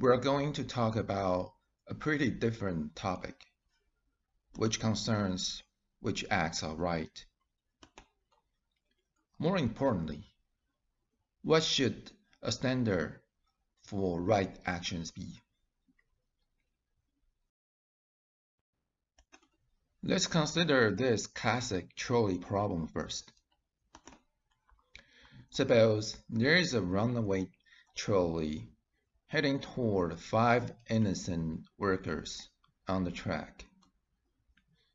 We're going to talk about a pretty different topic, which concerns which acts are right. More importantly, what should a standard for right actions be? Let's consider this classic trolley problem first. Suppose there is a runaway trolley heading toward 5 innocent workers on the track.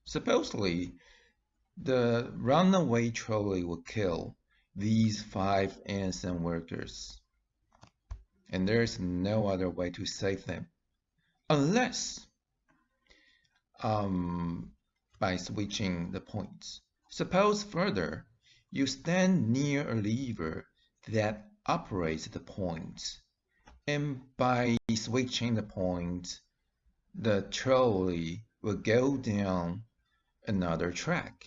Supposedly, the runaway trolley will kill these 5 innocent workers, and there's no other way to save them unless by switching the points. Suppose further, you stand near a lever that operates the points, and by switching the points, the trolley will go down another track.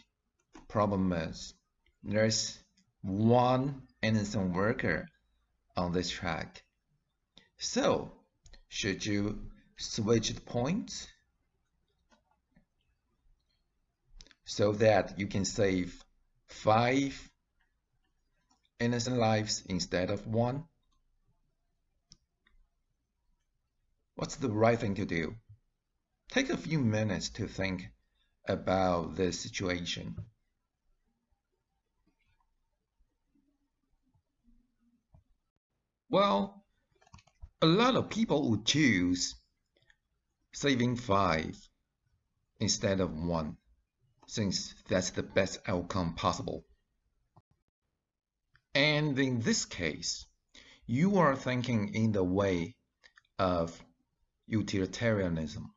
Problem is, there's one innocent worker on this track. So, should you switch the points so that you can save 5 innocent lives instead of 1? What's the right thing to do? Take a few minutes to think about this situation. Well, a lot of people would choose saving 5 instead of 1, since that's the best outcome possible. And in this case, you are thinking in the way of utilitarianism.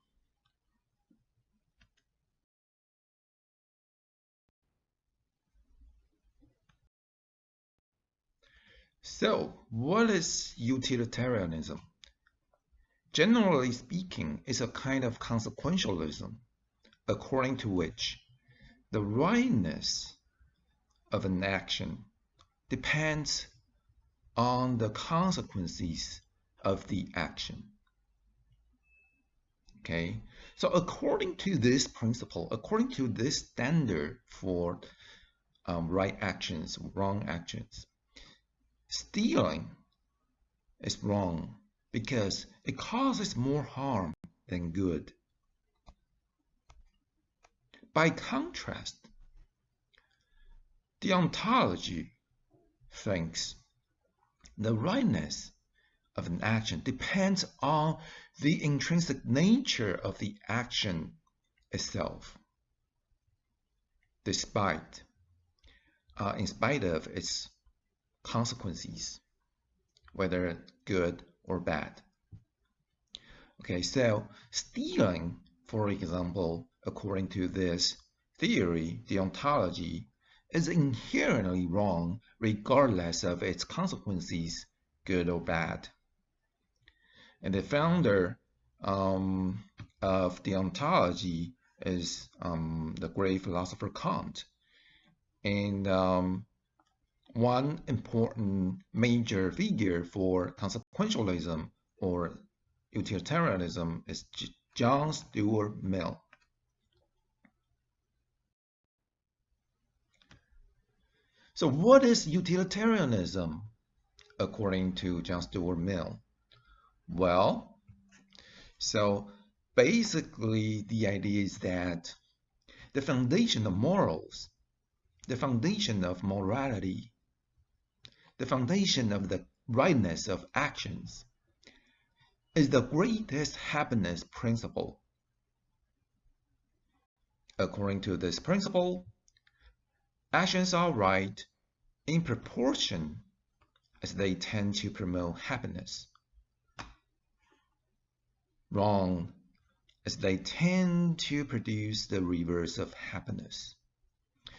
So, what is utilitarianism? Generally speaking, it's a kind of consequentialism, according to which the rightness of an action depends on the consequences of the action. Okay, so according to this principle, according to this standard for right actions, wrong actions, stealing is wrong because it causes more harm than good. By contrast, the ontology thinks the rightness of an action depends on the intrinsic nature of the action itself, in spite of its consequences, whether good or bad. Okay, so stealing, for example, according to this theory, the ontology, is inherently wrong regardless of its consequences, good or bad. And the founder of the ontology is the great philosopher Kant. And one important major figure for consequentialism or utilitarianism is John Stuart Mill. So what is utilitarianism according to John Stuart Mill? Well, so basically the idea is that the foundation of morals, the foundation of morality, the foundation of the rightness of actions is the greatest happiness principle. According to this principle, actions are right in proportion as they tend to promote happiness, wrong as they tend to produce the reverse of happiness.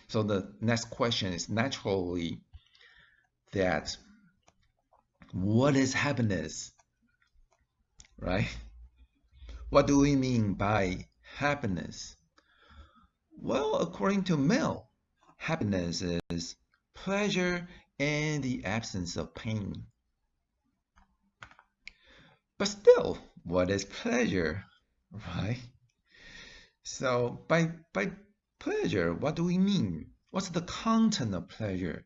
So the next question is naturally that what is happiness, right? What do we mean by happiness? Well, according to Mill, happiness is pleasure and the absence of pain. But still, what is pleasure, right? So by pleasure, what do we mean? What's the content of pleasure?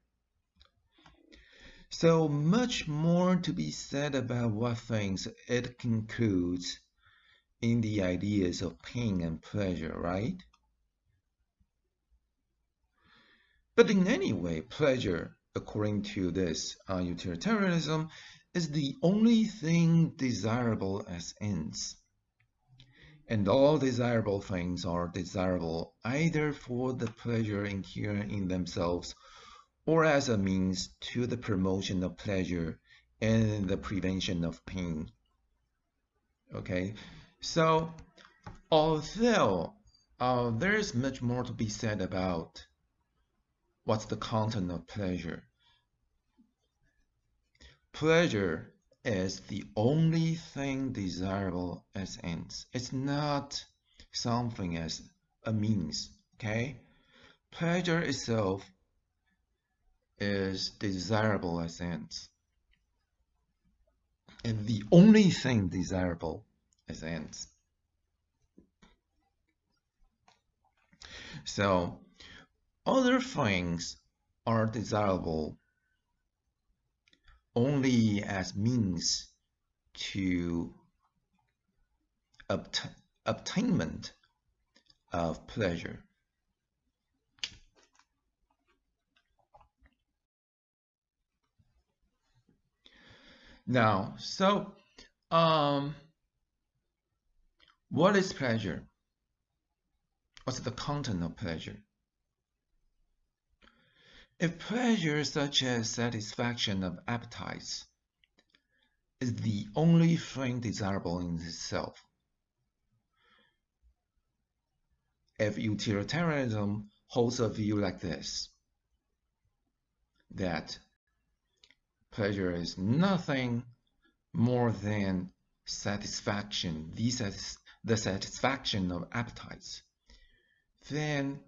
So much more to be said about what things it includes in the ideas of pain and pleasure, right? But in any way, pleasure, according to this utilitarianism, is the only thing desirable as ends. And all desirable things are desirable either for the pleasure inherent in themselves or as a means to the promotion of pleasure and the prevention of pain. Okay, so although there's much more to be said about what's the content of pleasure, pleasure is the only thing desirable as ends. It's not something as a means, okay? Pleasure itself is desirable as ends. And the only thing desirable as ends. So other things are desirable only as means to obtainment of pleasure. Now, so what is pleasure? What's the content of pleasure? If pleasure such as satisfaction of appetites is the only thing desirable in itself, if utilitarianism holds a view like this, that pleasure is nothing more than satisfaction, the satisfaction of appetites, then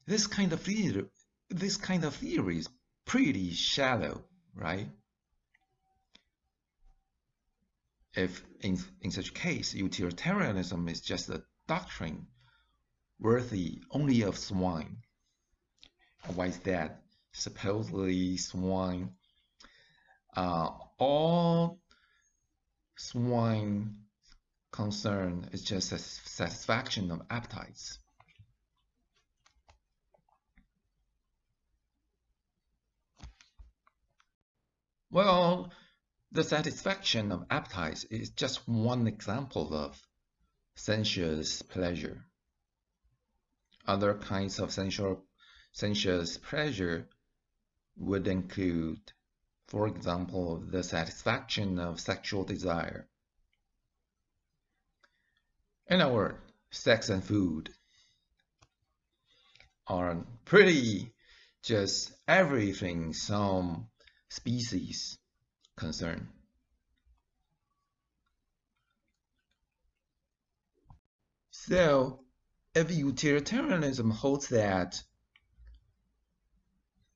this kind of theory is pretty shallow, right? If in such case, utilitarianism is just a doctrine worthy only of swine. Why is that? Supposedly swine, all swine concern is just satisfaction of appetites. Well, the satisfaction of appetites is just one example of sensuous pleasure. Other kinds of sensuous pleasure would include, for example, the satisfaction of sexual desire. In a word, sex and food are pretty just everything some species concern. So, if utilitarianism holds that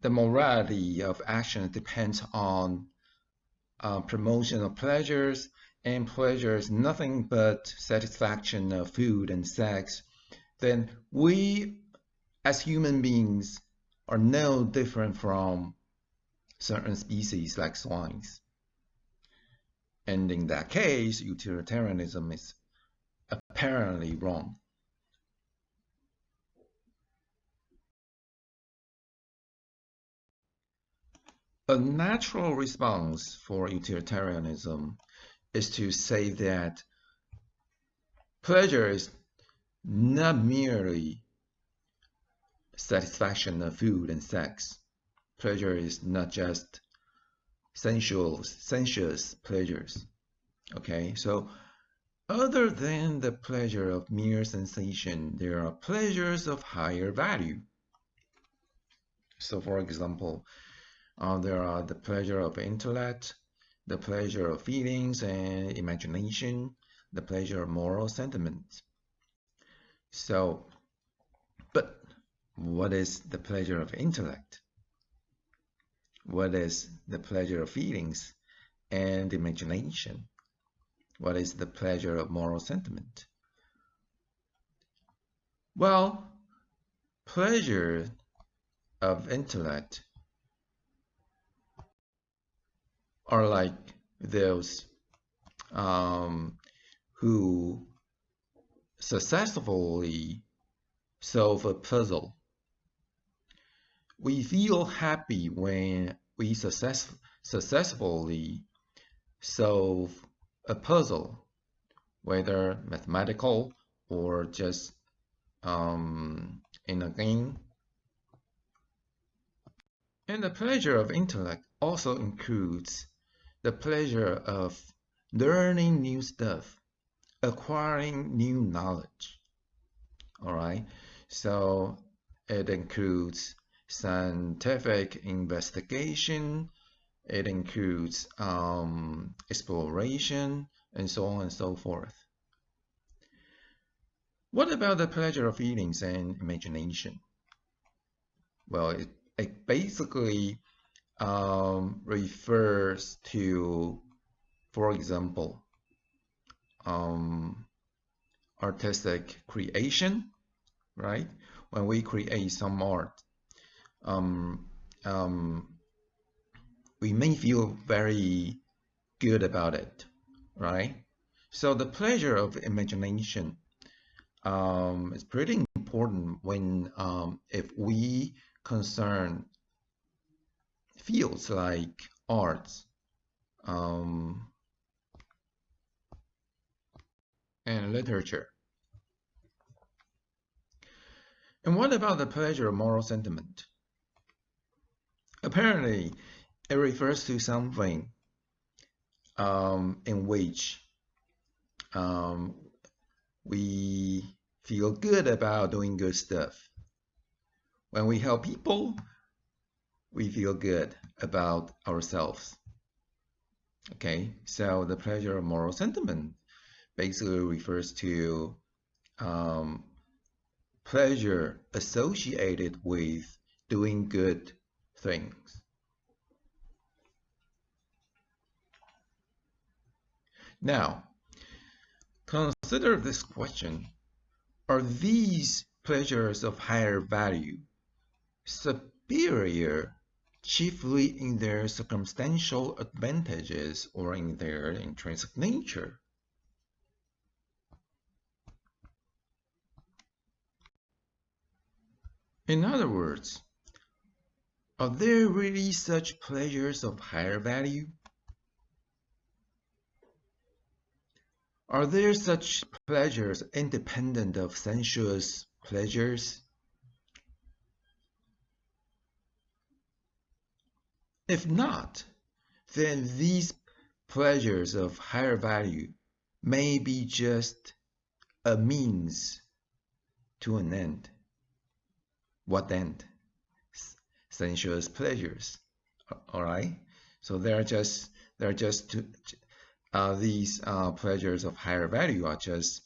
the morality of action depends on promotion of pleasures, and pleasure is nothing but satisfaction of food and sex, then we as human beings are no different from certain species like swines. And in that case, utilitarianism is apparently wrong. A natural response for utilitarianism is to say that pleasure is not merely satisfaction of food and sex. Pleasure is not just sensuous pleasures. Okay, so other than the pleasure of mere sensation, there are pleasures of higher value. So for example, there are the pleasure of intellect, the pleasure of feelings and imagination, the pleasure of moral sentiments. So, but what is the pleasure of intellect? What is the pleasure of feelings and imagination? What is the pleasure of moral sentiment? Well, pleasure of intellect are like those who successfully solve a puzzle. We feel happy when we successfully solve a puzzle, whether mathematical or just in a game. And the pleasure of intellect also includes the pleasure of learning new stuff, acquiring new knowledge. All right. So it includes scientific investigation, it includes exploration, and so on and so forth. What about the pleasure of feelings and imagination? Well, it basically refers to, for example, artistic creation, right? When we create some art, um, um, we may feel very good about it, right? So the pleasure of imagination is pretty important when if we concern fields like arts and literature. And what about the pleasure of moral sentiment? Apparently, it refers to something in which we feel good about doing good stuff. When we help people, we feel good about ourselves. Okay, so the pleasure of moral sentiment basically refers to pleasure associated with doing good things. Now, consider this question. Are these pleasures of higher value superior chiefly in their circumstantial advantages or in their intrinsic nature? In other words, are there really such pleasures of higher value? Are there such pleasures independent of sensuous pleasures? If not, then these pleasures of higher value may be just a means to an end. What end? Sensuous pleasures. All right. So these pleasures of higher value are just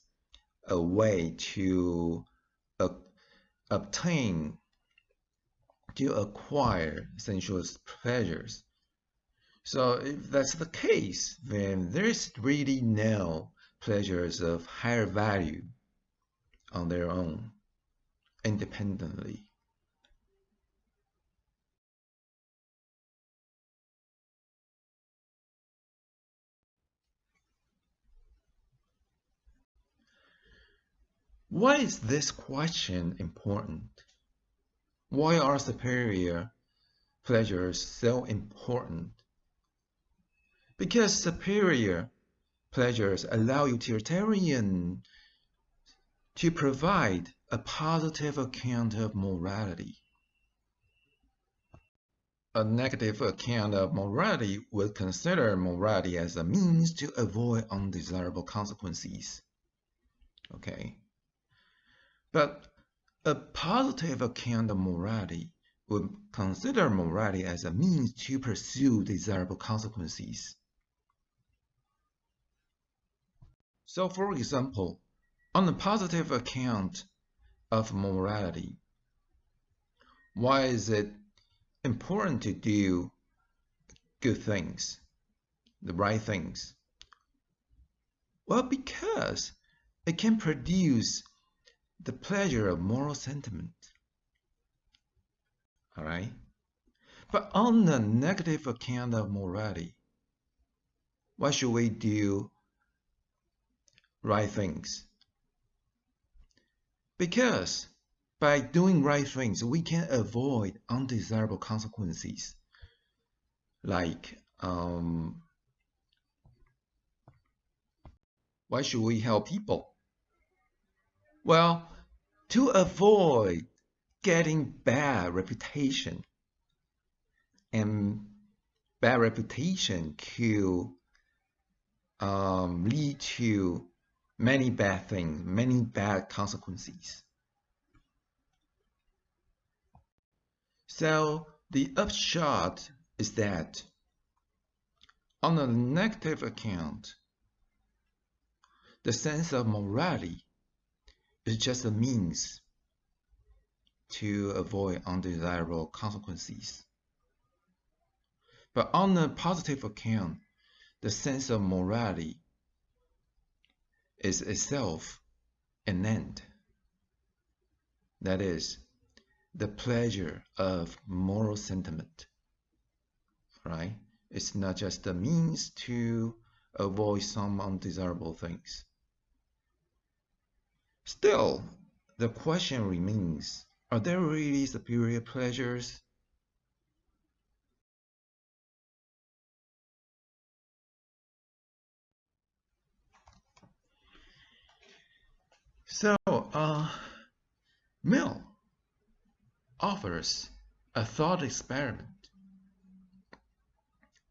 a way to obtain, to acquire sensuous pleasures. So if that's the case, then there's really no pleasures of higher value on their own, independently. Why is this question important? Why are superior pleasures so important? Because superior pleasures allow utilitarian to provide a positive account of morality. A negative account of morality would consider morality as a means to avoid undesirable consequences. Okay. But a positive account of morality would consider morality as a means to pursue desirable consequences. So, for example, on a positive account of morality, why is it important to do good things, the right things? Well, because it can produce the pleasure of moral sentiment. All right? But on the negative account of morality, why should we do right things? Because by doing right things, we can avoid undesirable consequences. Like, why should we help people? Well, to avoid getting bad reputation. And bad reputation could lead to many bad things, many bad consequences. So the upshot is that on a negative account, the sense of morality is just a means to avoid undesirable consequences. But on a positive account, the sense of morality is itself an end. That is, the pleasure of moral sentiment, right? It's not just a means to avoid some undesirable things. Still, the question remains, are there really superior pleasures? So, Mill offers a thought experiment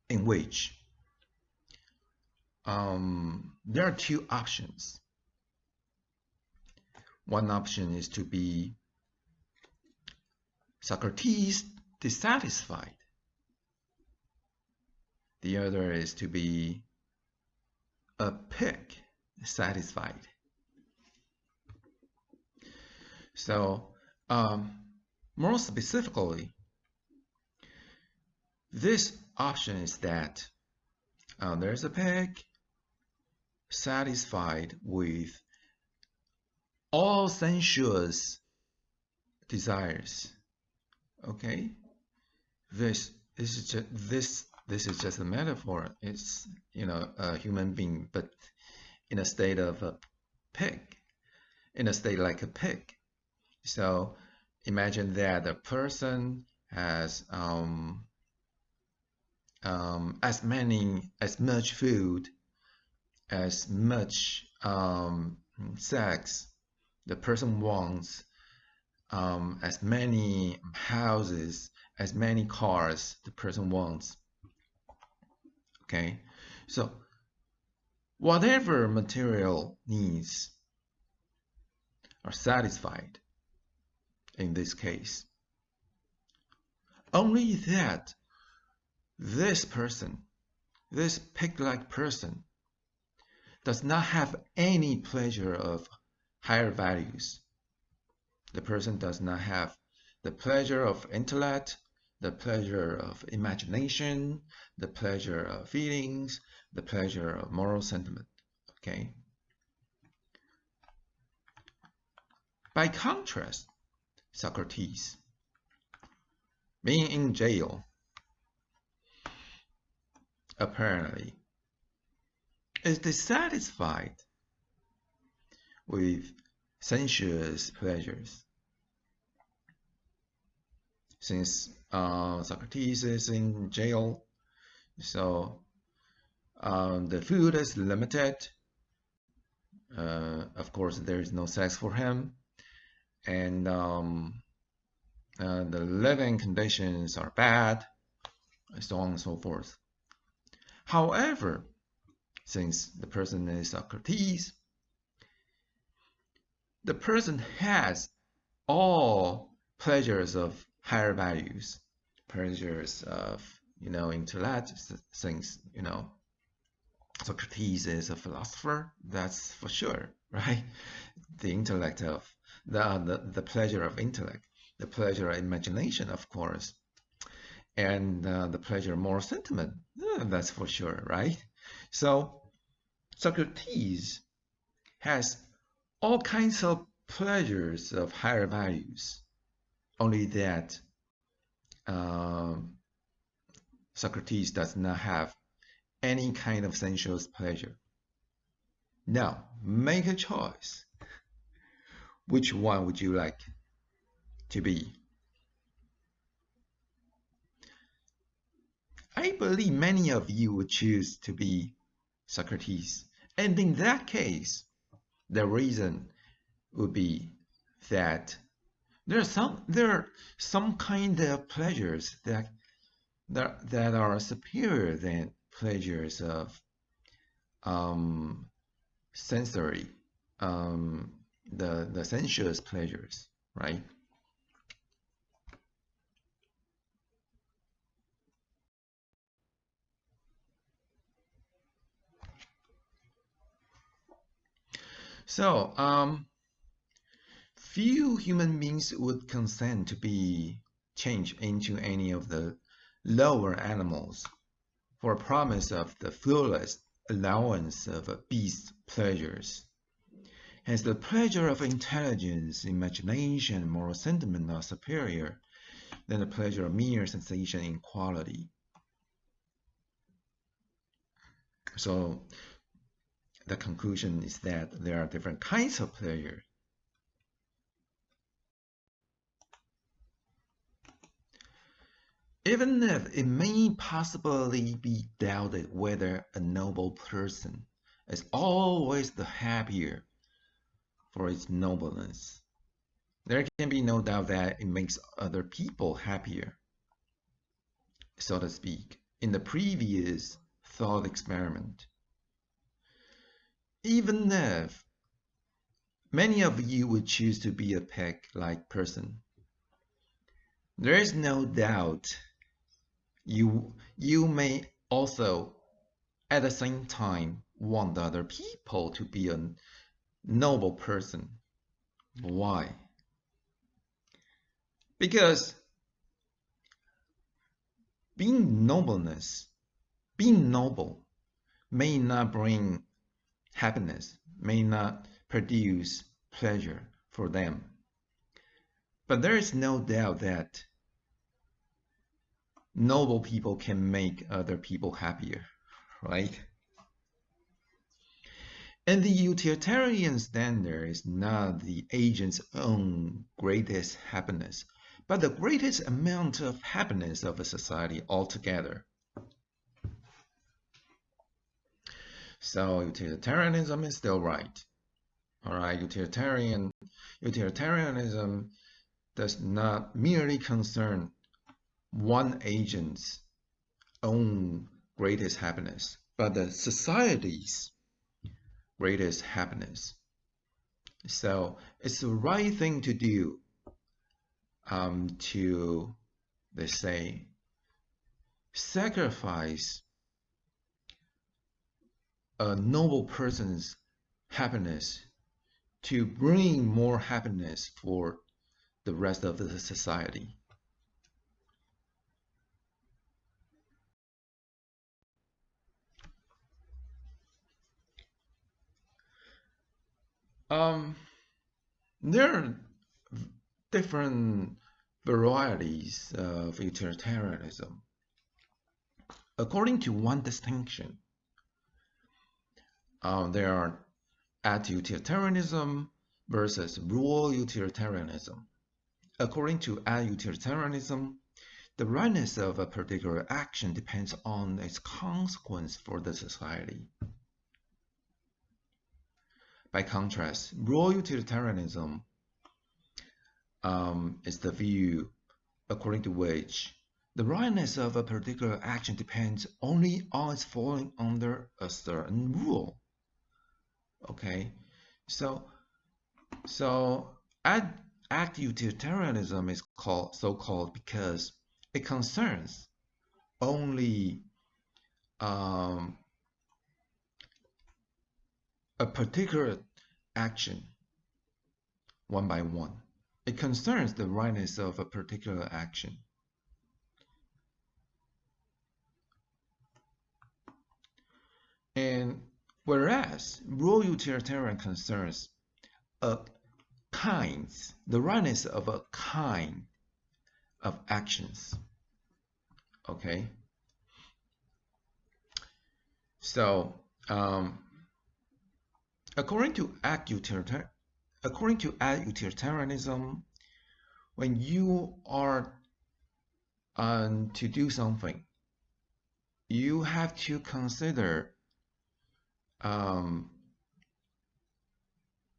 in which there are two options. One option is to be Socrates dissatisfied. The other is to be a pig satisfied. So, more specifically, this option is that there's a pig satisfied with all sensuous desires. Okay, this is just a metaphor. It's a human being, but in a state of a pig, in a state like a pig. So imagine that a person has as much food, as much sex the person wants, as many houses, as many cars the person wants. Okay, so whatever material needs are satisfied in this case. Only that this person, this pig-like person, does not have any pleasure of higher values. The person does not have the pleasure of intellect, the pleasure of imagination, the pleasure of feelings, the pleasure of moral sentiment. Okay. By contrast, Socrates, being in jail, apparently, is dissatisfied with sensuous pleasures. Since Socrates is in jail, so the food is limited. Of course, there is no sex for him, and the living conditions are bad, and so on and so forth. However, since the person is Socrates, the person has all pleasures of higher values, pleasures of intellect, since Socrates is a philosopher, that's for sure, right? The intellect of the pleasure of intellect, the pleasure of imagination, of course, and the pleasure of moral sentiment, that's for sure, right? So Socrates has all kinds of pleasures of higher values, only that um, Socrates does not have any kind of sensuous pleasure. Now, make a choice. Which one would you like to be? I believe many of you would choose to be Socrates. And in that case, the reason would be that there are some kind of pleasures that are superior than pleasures of sensory, the sensuous pleasures, right? So, few human beings would consent to be changed into any of the lower animals for a promise of the fullest allowance of a beast's pleasures. Hence, the pleasure of intelligence, imagination, and moral sentiment are superior than the pleasure of mere sensation in quality. So, the conclusion is that there are different kinds of pleasure. Even if it may possibly be doubted whether a noble person is always the happier for its nobleness, there can be no doubt that it makes other people happier, so to speak, in the previous thought experiment. Even if many of you would choose to be a pig-like person, there is no doubt you may also at the same time want other people to be a noble person. Why? Because being noble may not bring happiness, may not produce pleasure for them. But there is no doubt that noble people can make other people happier, right? And the utilitarian standard is not the agent's own greatest happiness, but the greatest amount of happiness of a society altogether. So utilitarianism is still right. All right, utilitarianism does not merely concern one agent's own greatest happiness, but the society's greatest happiness. So it's the right thing to do to, let's say, sacrifice a noble person's happiness to bring more happiness for the rest of the society. There are different varieties of utilitarianism. According to one distinction, there are ad-utilitarianism versus rule utilitarianism. According to ad-utilitarianism, the rightness of a particular action depends on its consequence for the society. By contrast, rule utilitarianism is the view according to which the rightness of a particular action depends only on its falling under a certain rule. Okay, so ad utilitarianism is so-called because it concerns only a particular action one by one. It concerns the rightness of a particular action. And Whereas rule utilitarian concerns a the rightness of a kind of actions. Okay, so according to utilitarianism, when you are to do something, you have to consider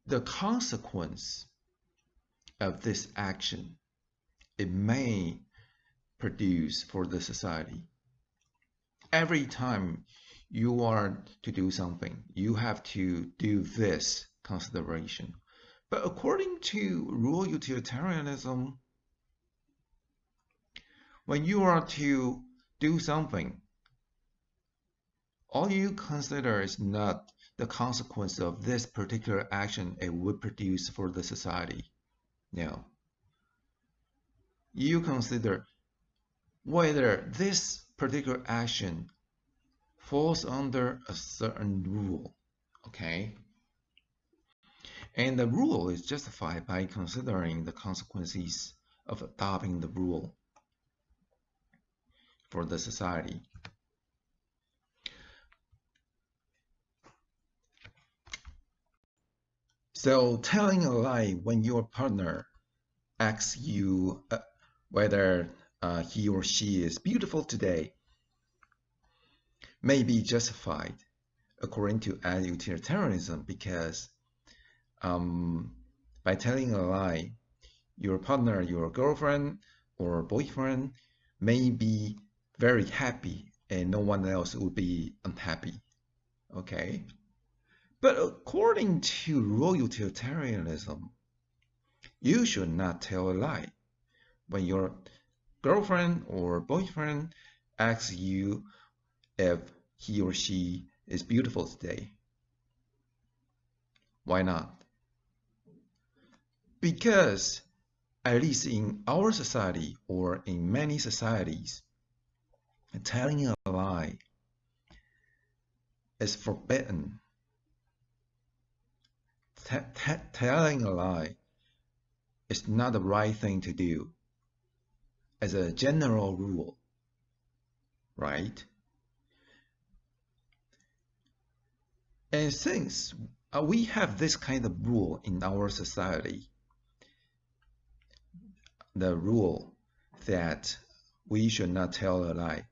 the consequence of this action it may produce for the society. Every time you are to do something, you have to do this consideration. But according to rule utilitarianism, when you are to do something, all you consider is not the consequence of this particular action it would produce for the society. No. You consider whether this particular action falls under a certain rule, okay? And the rule is justified by considering the consequences of adopting the rule for the society. So telling a lie when your partner asks you whether he or she is beautiful today may be justified according to utilitarianism because by telling a lie, your partner, your girlfriend or boyfriend may be very happy and no one else would be unhappy. Okay? But according to raw utilitarianism, you should not tell a lie when your girlfriend or boyfriend asks you if he or she is beautiful today. Why not? Because at least in our society or in many societies, telling a lie is forbidden. Telling a lie is not the right thing to do as a general rule, right? And since we have this kind of rule in our society, the rule that we should not tell a lie.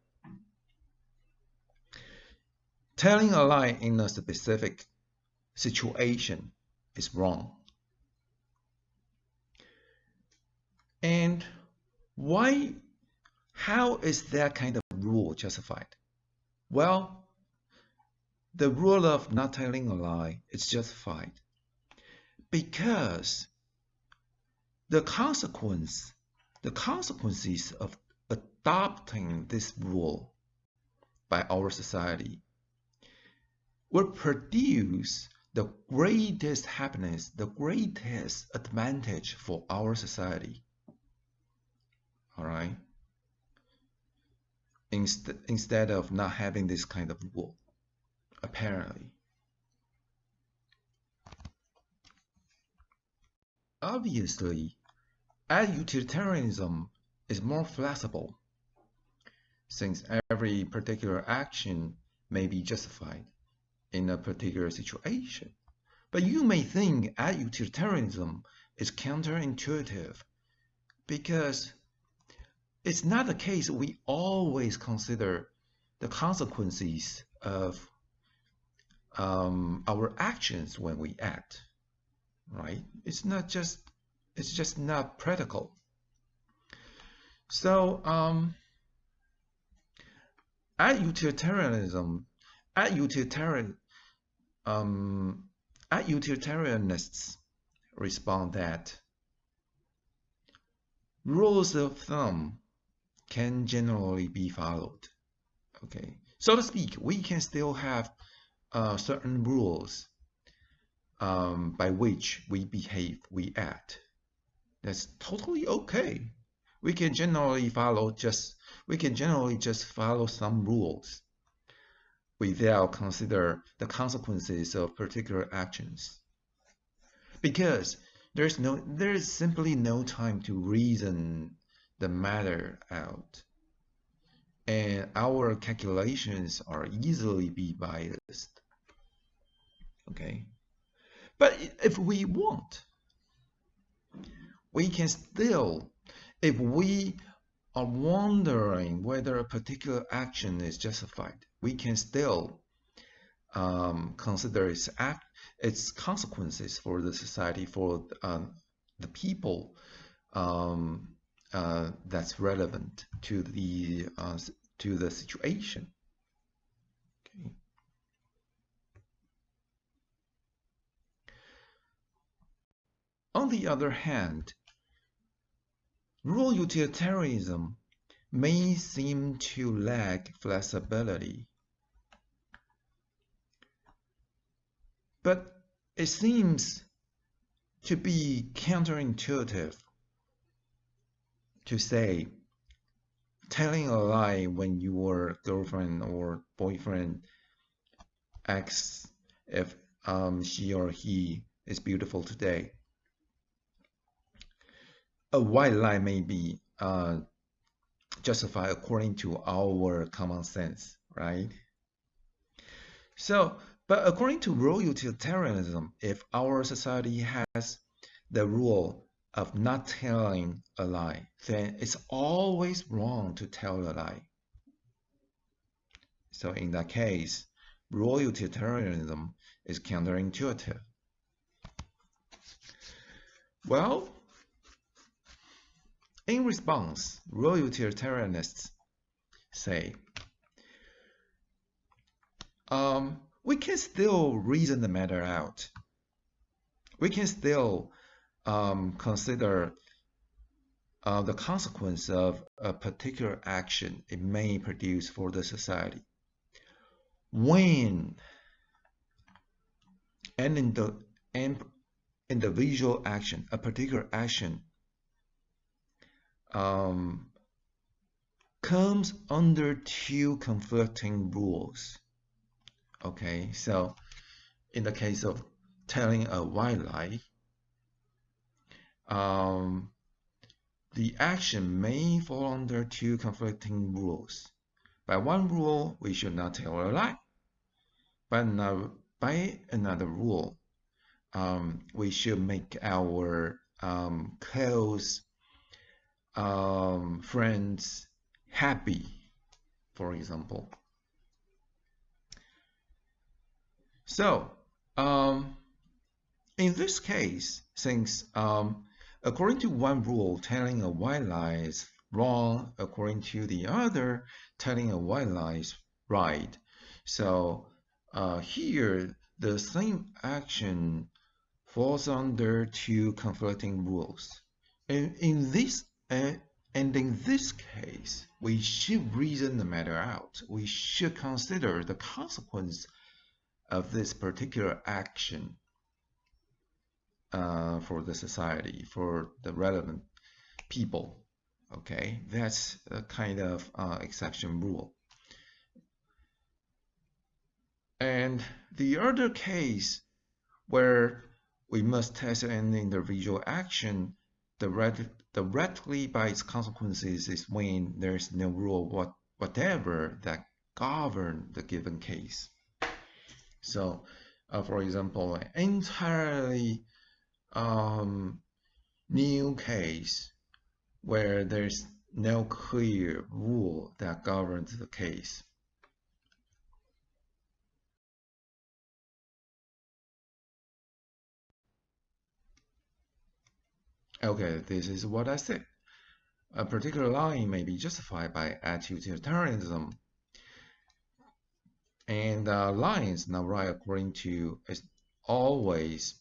Telling a lie in a specific situation is wrong. And how is that kind of rule justified? Well, the rule of not telling a lie is justified because the consequences of adopting this rule by our society will produce the greatest happiness, the greatest advantage for our society. All right? Instead of not having this kind of rule, apparently. Obviously, utilitarianism is more flexible since every particular action may be justified in a particular situation. But you may think utilitarianism is counterintuitive because it's not the case we always consider the consequences of our actions when we act, right? It's just not practical. So utilitarianists respond that rules of thumb can generally be followed. Okay, so to speak, we can still have certain rules by which we behave, we act. That's totally okay. We can generally just follow some rules. without consider the consequences of particular actions. Because there's simply no time to reason the matter out. And our calculations are easily be biased. Okay. But if we want, we can still, if we are wondering whether a particular action is justified, we can still consider its consequences for the society, for the people that's relevant to the situation. Okay. On the other hand, rural utilitarianism may seem to lack flexibility, but it seems to be counterintuitive to say telling a lie when your girlfriend or boyfriend asks if she or he is beautiful today. A white lie may be justified according to our common sense, right? So, but according to rural utilitarianism, if our society has the rule of not telling a lie, then it's always wrong to tell a lie. So in that case, rural utilitarianism is counterintuitive. Well, in response, rural utilitarianists say, we can still reason the matter out. We can still consider the consequence of a particular action it may produce for the society. When an individual action, a particular action, comes under two conflicting rules. Okay, so in the case of telling a white lie, the action may fall under two conflicting rules. By one rule, we should not tell a lie. By another rule, we should make our close friends happy, for example. So, in this case, since according to one rule, telling a white lie is wrong, according to the other, telling a white lie is right. So here, the same action falls under two conflicting rules. And in this case, we should reason the matter out. We should consider the consequence of this particular action for the society, for the relevant people. Okay, that's a kind of exception rule. And the other case where we must test an individual action directly by its consequences is when there's no rule whatever that govern the given case. So, for example, an entirely new case where there's no clear rule that governs the case. Okay, this is what I said. A particular line may be justified by utilitarianism, and line is not right according to is always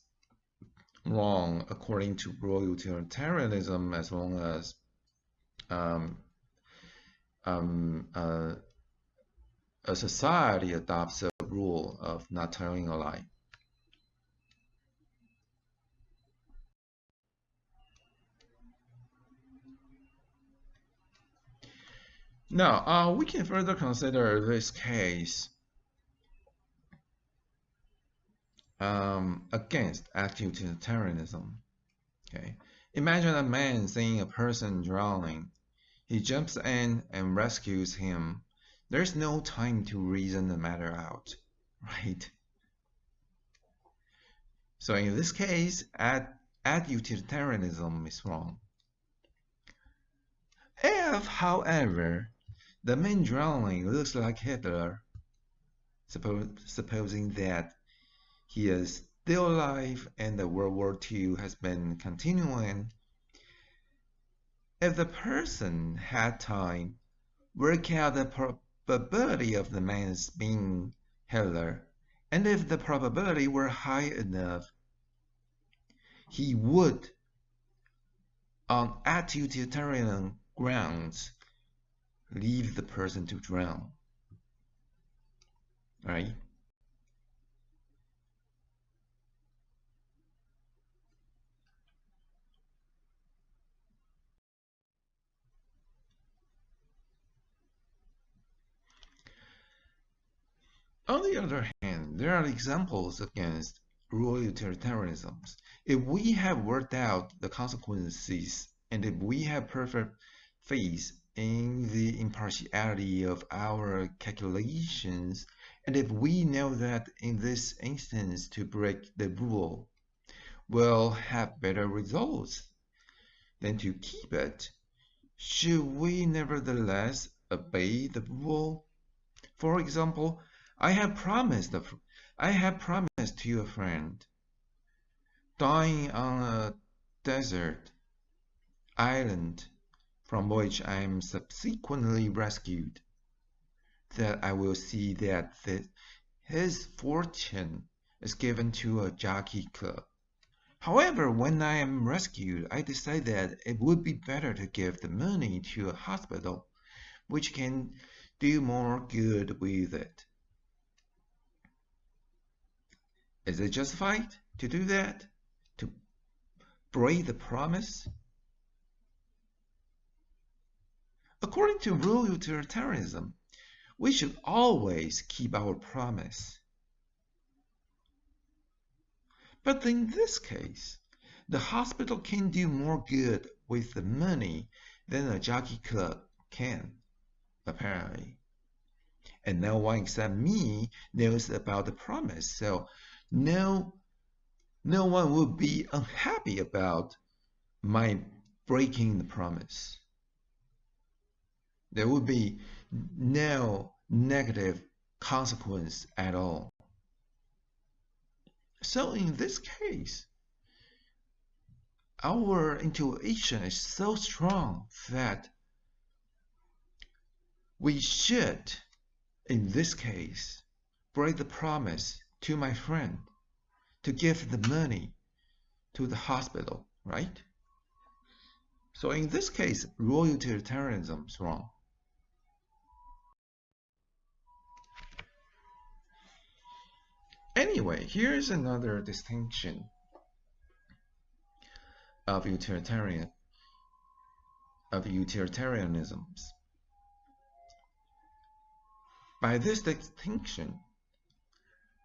wrong according to rural utilitarianism as long as a society adopts a rule of not telling a lie. Now, we can further consider this case against active utilitarianism. Okay, imagine a man seeing a person drowning. He jumps in and rescues him. There's no time to reason the matter out, right? So in this case, ad utilitarianism is wrong. If, however, the man drowning looks like Hitler, supposing that he is still alive and the World War II has been continuing, if the person had time, work out the probability of the man's being Hitler, and if the probability were high enough, he would, on utilitarian grounds, leave the person to drown, right? On the other hand, there are examples against rural utilitarianisms. If we have worked out the consequences and if we have perfect faith in the impartiality of our calculations, and if we know that in this instance to break the rule will have better results than to keep it, should we nevertheless obey the rule? For example, I have promised to a friend, dying on a desert island from which I am subsequently rescued, that I will see that his fortune is given to a jockey club. However, when I am rescued, I decide that it would be better to give the money to a hospital, which can do more good with it. Is it justified to do that? To break the promise? According to rural utilitarianism, we should always keep our promise. But in this case, the hospital can do more good with the money than a jockey club can, apparently. And no one except me knows about the promise, so no one would be unhappy about my breaking the promise. There would be no negative consequence at all. So in this case, our intuition is so strong that we should, in this case, break the promise to my friend to give the money to the hospital, right? So in this case, rural utilitarianism is wrong. Anyway, here's another distinction of utilitarianisms. By this distinction,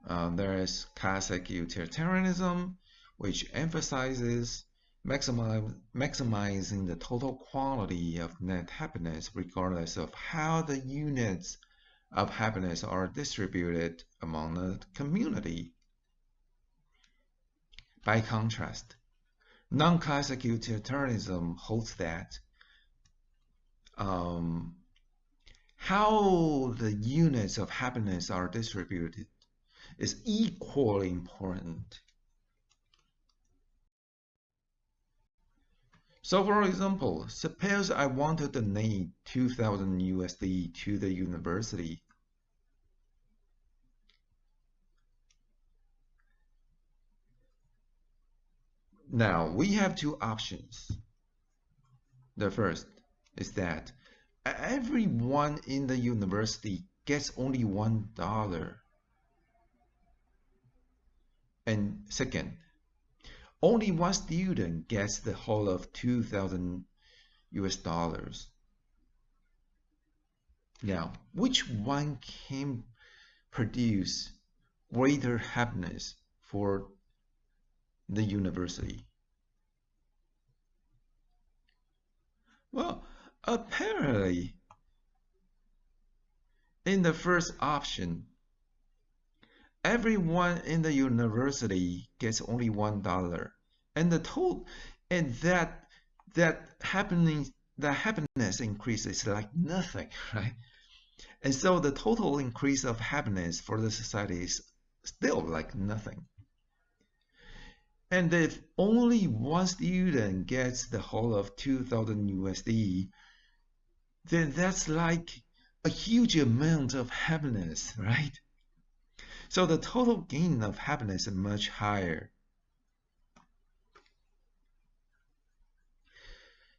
there is classic utilitarianism, which emphasizes maximizing the total quality of net happiness regardless of how the units of happiness are distributed among the community. By contrast, non-classic utilitarianism holds that how the units of happiness are distributed is equally important. So for example, suppose I want to donate 2,000 USD to the university. Now we have two options. The first is that everyone in the university gets only $1. And second, only one student gets the whole of 2,000 US dollars. Now, which one can produce greater happiness for the university? Well, apparently, in the first option, everyone in the university gets only $1, and the total, and that happiness increase is like nothing, right? And so the total increase of happiness for the society is still like nothing. And if only one student gets the whole of 2,000 USD, then that's like a huge amount of happiness, right? So the total gain of happiness is much higher.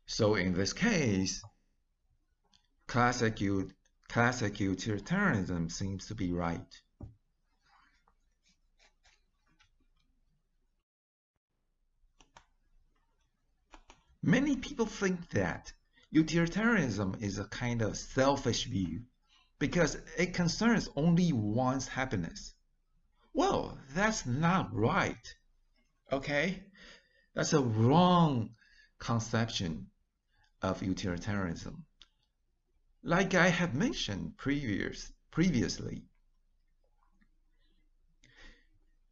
So in this case, classic, classic utilitarianism seems to be right. Many people think that utilitarianism is a kind of selfish view because it concerns only one's happiness. Well, that's not right, okay? That's a wrong conception of utilitarianism. Like I have mentioned previously,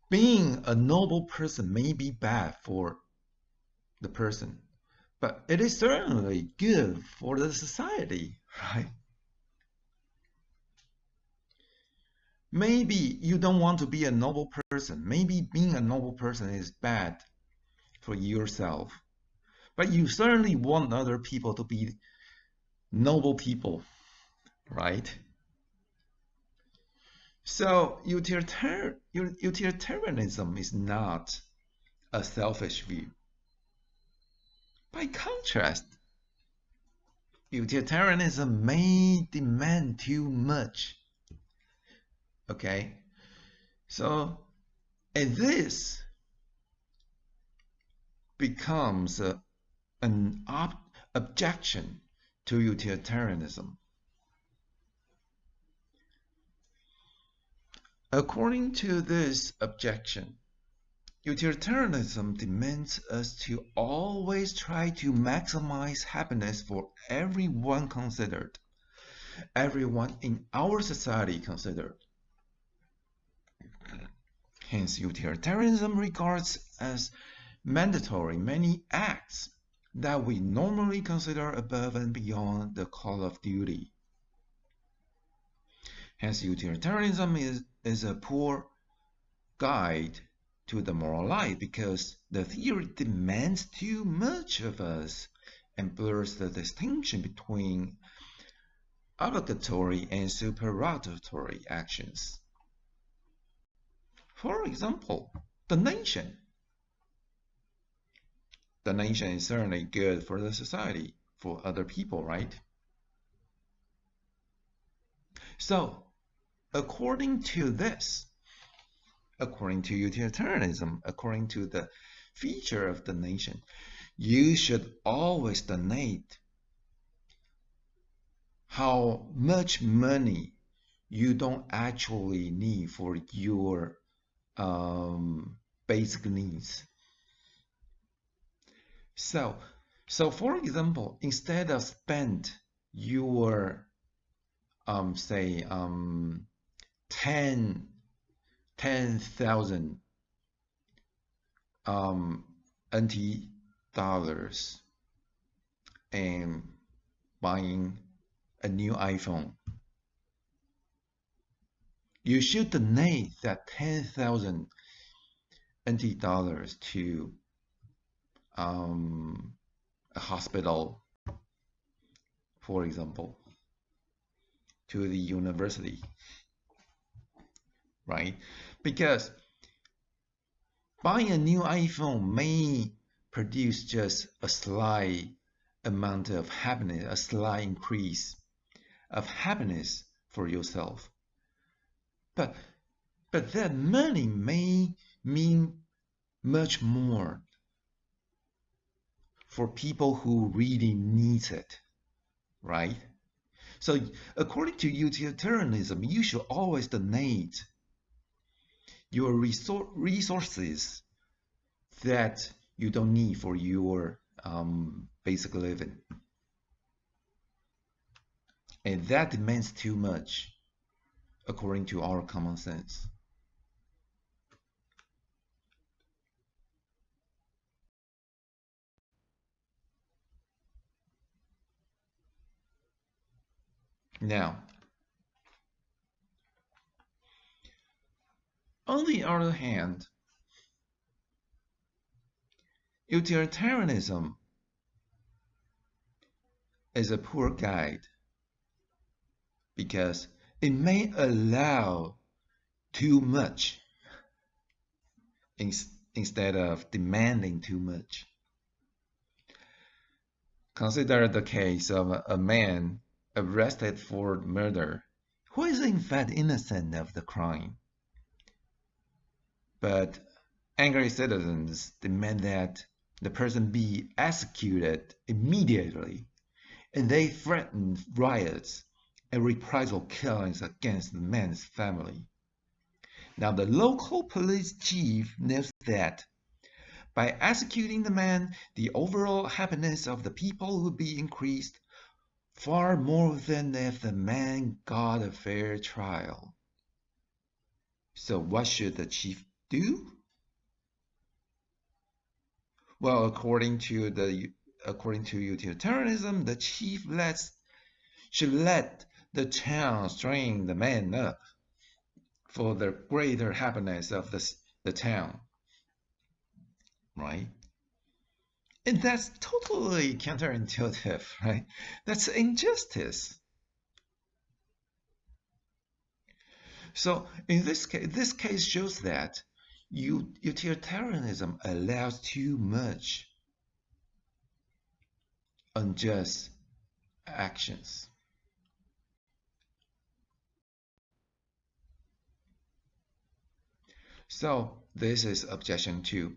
being a noble person may be bad for the person, but it is certainly good for the society, right? Maybe you don't want to be a noble person. Maybe being a noble person is bad for yourself, but you certainly want other people to be noble people, right? So utilitarianism is not a selfish view. By contrast, utilitarianism may demand too much. Okay? So, and this becomes an objection to utilitarianism. According to this objection, utilitarianism demands us to always try to maximize happiness for everyone considered, everyone in our society considered. Hence, utilitarianism regards as mandatory many acts that we normally consider above and beyond the call of duty. Hence, utilitarianism is a poor guide to the moral life because the theory demands too much of us and blurs the distinction between obligatory and supererogatory actions. For example, the nation. The nation is certainly good for the society, for other people, right? So, according to this, according to utilitarianism, according to the feature of the nation, you should always donate how much money you don't actually need for your basic needs. So for example, instead of spend your say 10,000 NT dollars and buying a new iPhone, you should donate that 10,000 NT dollars to a hospital, for example, to the university, right? Because buying a new iPhone may produce just a slight amount of happiness, a slight increase of happiness for yourself. But that money may mean much more for people who really need it, right? So according to utilitarianism, you should always donate your resources that you don't need for your basic living. And that demands too much, according to our common sense. Now, on the other hand, utilitarianism is a poor guide because it may allow too much instead of demanding too much. Consider the case of a man arrested for murder who is in fact innocent of the crime. But angry citizens demand that the person be executed immediately, and they threaten riots and reprisal killings against the man's family. Now, the local police chief knows that by executing the man, the overall happiness of the people would be increased far more than if the man got a fair trial. So what should the chief do? Well, according to utilitarianism, the chief should let the town strain the man up for the greater happiness of the town, right? And that's totally counterintuitive, right? That's injustice. So in this case shows that utilitarianism allows too much unjust actions. So this is objection 2.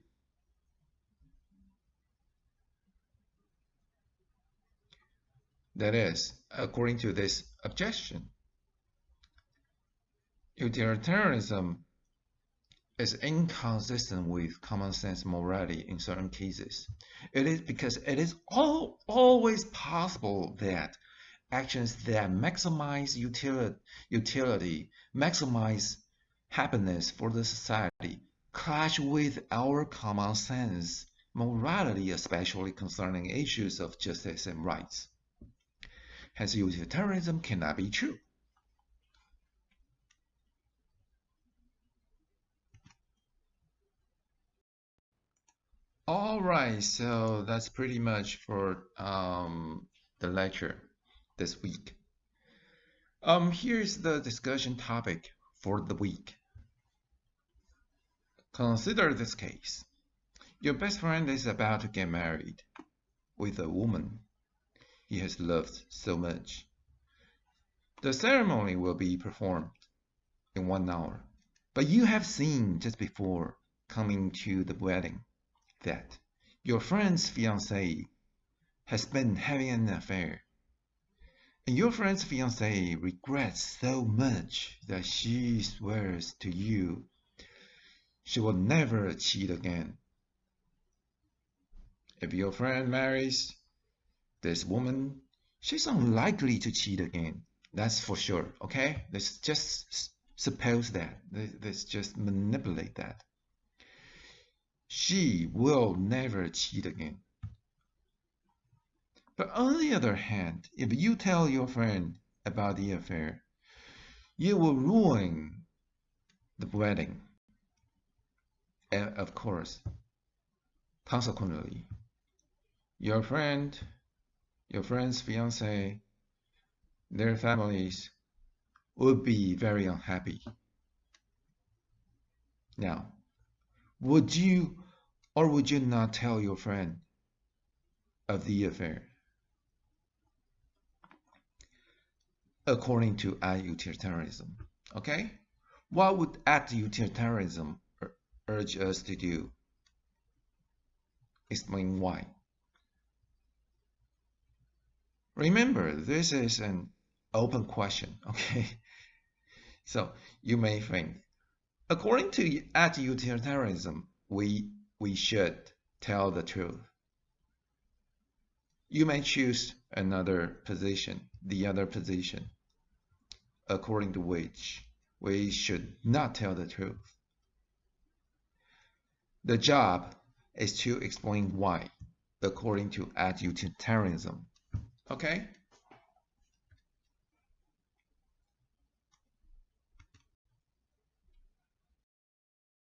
That is, according to this objection, utilitarianism is inconsistent with common sense morality in certain cases. It is because it is always possible that actions that maximize utility, maximize happiness for the society, clash with our common sense morality, especially concerning issues of justice and rights. Hence, utilitarianism cannot be true. All right, so that's pretty much for the lecture this week. Here's the discussion topic for the week. Consider this case. Your best friend is about to get married with a woman he has loved so much. The ceremony will be performed in 1 hour, but you have seen just before coming to the wedding that your friend's fiancée has been having an affair. And your friend's fiancée regrets so much that she swears to you she will never cheat again. If your friend marries this woman, she's unlikely to cheat again. That's for sure, okay? Let's just suppose that. Let's just manipulate that. She will never cheat again. But on the other hand, if you tell your friend about the affair, you will ruin the wedding. And of course, consequently, your friend's fiance, their families would be very unhappy. Now, would you or would you not tell your friend of the affair? According to utilitarianism, okay? What would utilitarianism urge us to do? Explain why. Remember, this is an open question, okay? So you may think, According to utilitarianism, we should tell the truth. You may choose another position, the other position, according to which we should not tell the truth. The job is to explain why, according to utilitarianism. Okay?